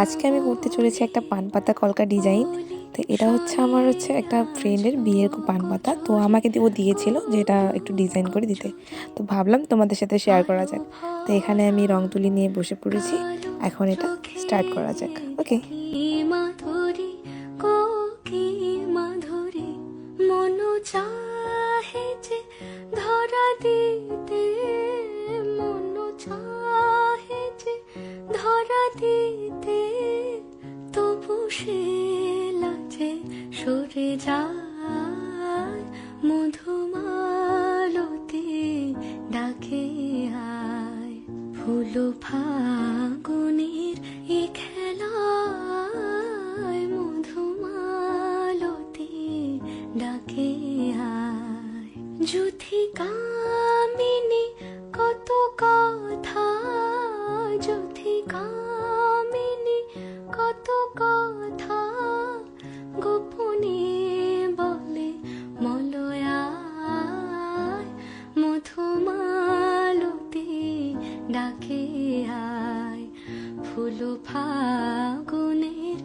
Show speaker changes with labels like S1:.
S1: আজকে আমি করতে চলেছি একটা পান পাতা কলকা ডিজাইন। তো এটা আমার একটা ফ্রেন্ডের বিয়ের পান পাতা, তো আমাকে ও দিয়েছিল যে এটা একটু ডিজাইন করে দিতে। তো ভাবলাম তোমাদের সাথে শেয়ার করা যাক। তো এখানে আমি রং তুলি নিয়ে বসে পড়েছি, এখন এটা স্টার্ট করা যাক। ওকে।
S2: মাধুরী কোকি মাধুরী মন চাহে যে ধরা দিতে, মন চাহে যে ধরা দিতে, তবু সে লাজে সরে যায়। মধুমালতি ডাকে আয়, ফুল ফাগুনের এ খেলায়, মধুমালতি ডাকে আয়। যুথি কামিনী কত কথা, যুথি কামিনী কত কথা, গোপনে বলে মলয়ায়। মধুমালতি ডাকে আয়, ফুল ফাগুনের